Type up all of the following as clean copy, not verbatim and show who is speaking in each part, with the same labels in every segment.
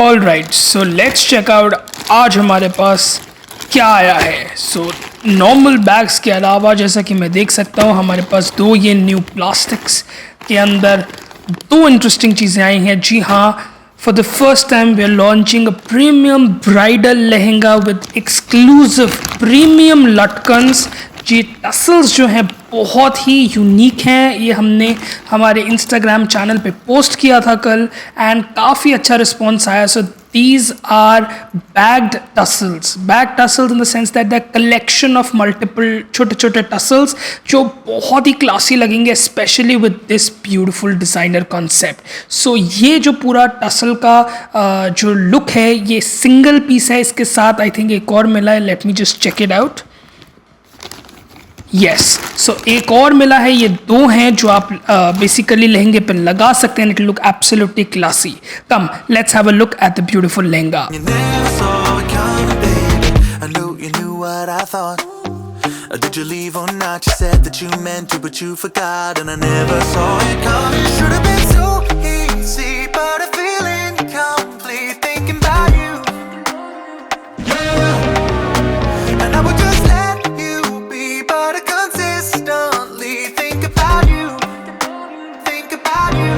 Speaker 1: All right, so let's check out आज हमारे पास क्या आया है। सो नॉर्मल बैग्स के अलावा जैसा कि मैं देख सकता हूँ हमारे पास दो ये न्यू प्लास्टिक्स के अंदर दो इंटरेस्टिंग चीज़ें आई हैं। जी हाँ, for the first time we are launching a premium bridal lehenga with exclusive premium लटकन्स। जी टसल्स जो हैं बहुत ही यूनिक हैं। ये हमने हमारे इंस्टाग्राम चैनल पे पोस्ट किया था कल एंड काफ़ी अच्छा रिस्पॉन्स आया। सो these are bagged tassels in the sense that the collection of multiple छोटे छोटे tassels जो बहुत ही क्लासी लगेंगे, specially with this beautiful designer concept. So ये जो पूरा टसल का जो लुक है ये सिंगल पीस है। इसके साथ आई थिंक एक और मिला है, let me just check it out. Yes, so एक और मिला है। ये दो हैं जो आप बेसिकली लहंगे पे लगा सकते हैं। It look absolutely classy. Come let's have a look at the beautiful lehenga.
Speaker 2: Did you leave or not? You said that you meant to, but you forgot, and I never saw it coming. Should have been so easy, but I'm feeling complete thinking about you. Yeah, and I would just let you be, but I consistently think about you, think about you.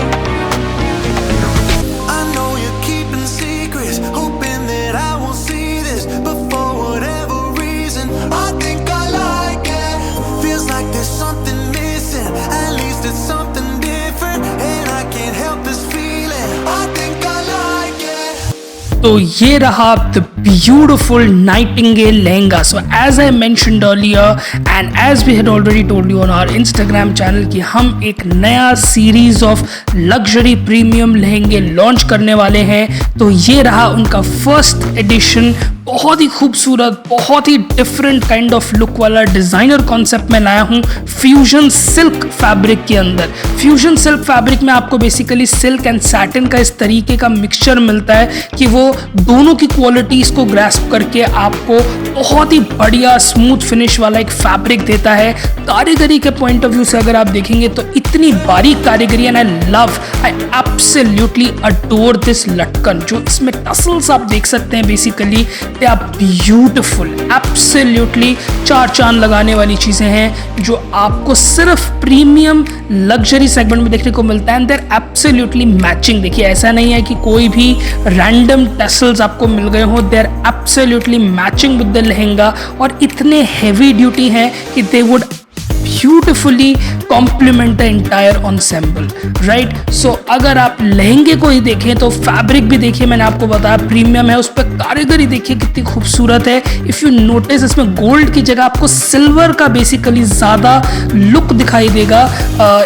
Speaker 2: I know you're keeping secrets, hoping that I won't see this, but for whatever reason, I think I like it. Feels like there's something missing, at least it's something different, and I can't help this feeling. I think I like it.
Speaker 1: तो ये रहा the beautiful nightingale lehenga. So as I mentioned earlier and as we had already told you on our Instagram channel कि हम एक नया series of luxury premium लहंगे launch करने वाले हैं। तो ये रहा उनका फर्स्ट एडिशन। बहुत ही खूबसूरत, बहुत ही डिफरेंट काइंड ऑफ लुक वाला डिज़ाइनर कॉन्सेप्ट में लाया हूँ फ्यूजन सिल्क फैब्रिक के अंदर। फ्यूजन सिल्क फैब्रिक में आपको बेसिकली सिल्क एंड सैटिन का इस तरीके का मिक्सचर मिलता है कि वो दोनों की क्वालिटीज़ को ग्रैस्प करके आपको बहुत ही बढ़िया स्मूथ फिनिश वाला एक फैब्रिक देता है। कारीगरी के पॉइंट ऑफ व्यू से अगर आप देखेंगे तो इतनी बारीक कारीगरी and I absolutely adore this लटकन। जो इसमें टसल्स आप देख सकते हैं basically they are beautiful, absolutely चार चांद लगाने वाली चीज़ें हैं जो आपको सिर्फ प्रीमियम लग्जरी सेगमेंट में देखने को मिलता है एंड देयर एब्सोल्युटली मैचिंग। देखिए ऐसा नहीं है कि कोई भी रैंडम टसल्स आपको मिल गए हो, there absolutely matching with the lehenga और इतने हैवी ड्यूटी हैं कि they would beautifully complement the entire ensemble, right. So अगर आप लहंगे को ही देखें तो फैब्रिक भी देखिए, मैंने आपको बताया प्रीमियम है, उस पर कारीगरी देखिए कितनी खूबसूरत है। इफ़ यू नोटिस इसमें गोल्ड की जगह आपको सिल्वर का बेसिकली ज़्यादा लुक दिखाई देगा।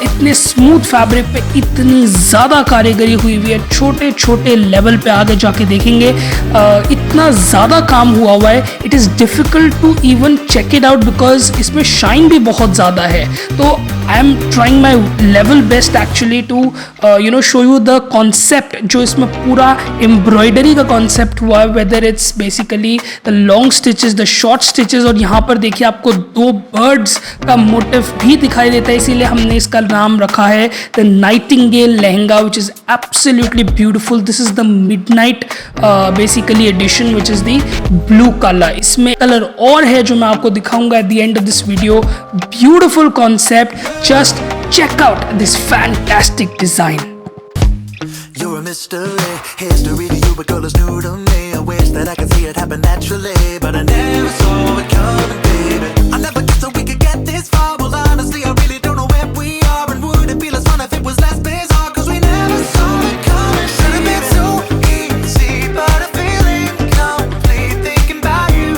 Speaker 1: इतने स्मूथ फैब्रिक पे इतनी ज़्यादा कारीगरी हुई हुई है। छोटे छोटे लेवल पे आगे जाके देखेंगे इतना ज़्यादा काम हुआ है। It is difficult to even check it out because इसमें शाइन भी बहुत ज़्यादा है। तो I am trying my level best actually to show you the concept जो इसमें पूरा एम्ब्रॉयडरी का कॉन्सेप्ट हुआ है, whether it's basically the long stitches, the short stitches. और यहाँ पर देखिए आपको दो बर्ड्स का मोटिव भी दिखाई देता है, इसीलिए हमने इसका नाम रखा है the nightingale lehenga, which is absolutely beautiful. This is the midnight basically edition which is the blue colour. इसमें कलर और है जो मैं आपको दिखाऊंगा at the end of this video. Beautiful concept, just check out this fantastic design.
Speaker 2: You're a mystery, history to you, but girl is new to me. I wish that I could see it happen naturally, but I never saw it coming, baby. I never guessed that we could get this far. Well, honestly, I really don't know where we are, and would it be less fun if it was less bizarre? 'Cause we never saw it coming. Should have been so easy, but I'm feeling complete thinking about you.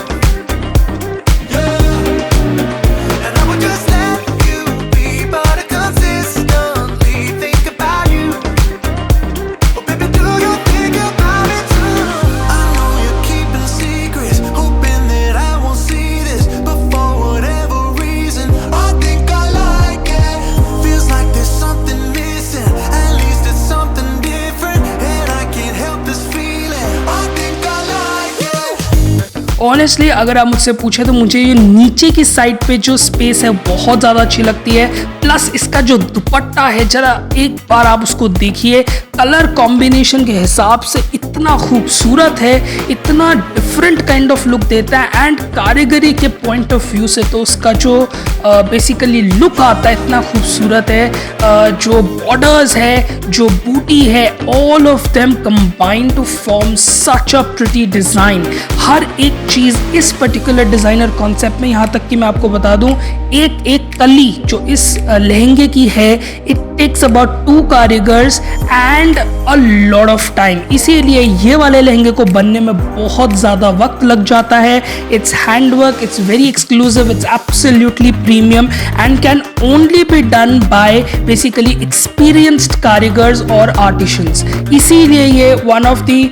Speaker 1: Honestly अगर आप मुझसे पूछे तो मुझे ये नीचे की side पे जो स्पेस है बहुत ज़्यादा अच्छी लगती है। प्लस इसका जो दुपट्टा है जरा एक बार आप उसको देखिए, कलर कॉम्बिनेशन के हिसाब से इतना इतना खूबसूरत है, इतना डिफरेंट काइंड ऑफ लुक देता है एंड कारीगरी के पॉइंट ऑफ व्यू से तो उसका जो बेसिकली लुक आता है इतना खूबसूरत है। जो बॉर्डर्स है, जो बूटी है, all of them combine to form such a pretty design. हर एक चीज़ इस पर्टिकुलर डिज़ाइनर कॉन्सेप्ट में, यहाँ तक कि मैं आपको बता दूँ एक एक कली जो इस लहंगे की है, इट टेक्स अबाउट 2 कारीगर्स and a lot of time. इसीलिए ये वाले लहंगे को बनने में बहुत ज़्यादा वक्त लग जाता है। It's handwork, it's very exclusive, it's absolutely premium and can only be done by basically experienced कारीगर्स और आर्टिशंस। इसीलिए ये one of the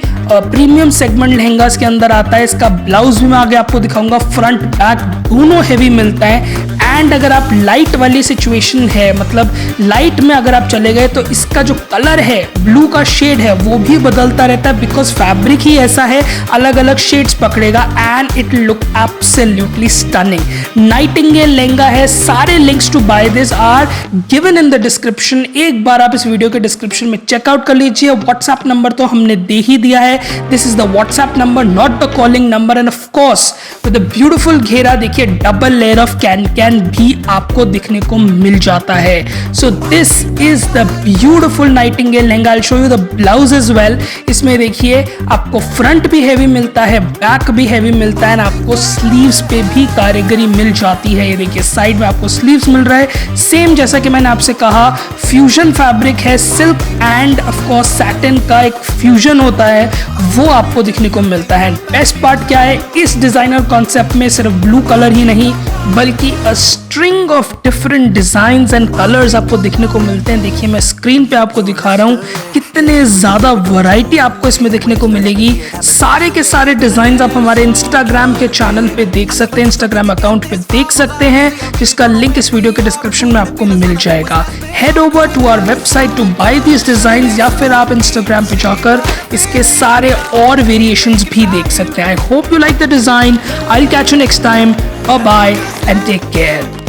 Speaker 1: premium segment लहंगास के अंदर आता है। इसका ब्लाउज भी मैं आगे आपको दिखाऊंगा, फ्रंट बैक दोनों हैवी मिलता है। एंड अगर आप लाइट वाली सिचुएशन है, मतलब लाइट में अगर आप चले गए तो इसका जो कलर है, ब्लू का शेड है, वो भी बदलता रहता है बिकॉज फैब्रिक ही ऐसा है, अलग अलग शेड्स पकड़ेगा and it look absolutely stunning. Nightingale lehenga है। सारे links to buy this are given in the description. एक बार आप इस वीडियो के डिस्क्रिप्शन में चेकआउट कर लीजिए। व्हाट्सएप नंबर तो हमने दे ही दिया है, this is the WhatsApp number, not the calling number. End of course with the beautiful घेरा, देखिए डबल लेयर ऑफ कैन भी आपको दिखने को मिल जाता है। So this is the beautiful nightingale lehenga. I show you the blouse as well. इसमें देखिए आपको फ्रंट भी हैवी मिलता है, बैक भी हैवी मिलता है, आपको स्लीव्स पे भी कारीगरी मिल जाती है। ये देखिए साइड में आपको स्लीव्स मिल रहा है, सेम जैसा कि मैंने आपसे कहा फ्यूजन फैब्रिक है, silk end of course satin का एक फ्यूजन होता है, वो आपको दिखने को मिलता है। बेस्ट पार्ट क्या है, इस डिजाइनर कॉन्सेप्ट में सिर्फ ब्लू कलर ही नहीं बल्कि a string of different designs and colours आपको दिखने को मिलते हैं। देखिए मैं स्क्रीन पे आपको दिखा रहा हूँ कितने ज़्यादा वैरायटी आपको इसमें देखने को मिलेगी। सारे के सारे डिज़ाइंस आप हमारे इंस्टाग्राम के चैनल पे देख सकते हैं, इंस्टाग्राम अकाउंट पे देख सकते हैं, जिसका लिंक इस वीडियो के डिस्क्रिप्शन में आपको मिल जाएगा। Head over to our website to buy these designs या फिर आप इंस्टाग्राम पे जाकर इसके सारे और वेरिएशंस भी देख सकते हैं। I hope you like the design. I will catch you next time. Bye bye and take care.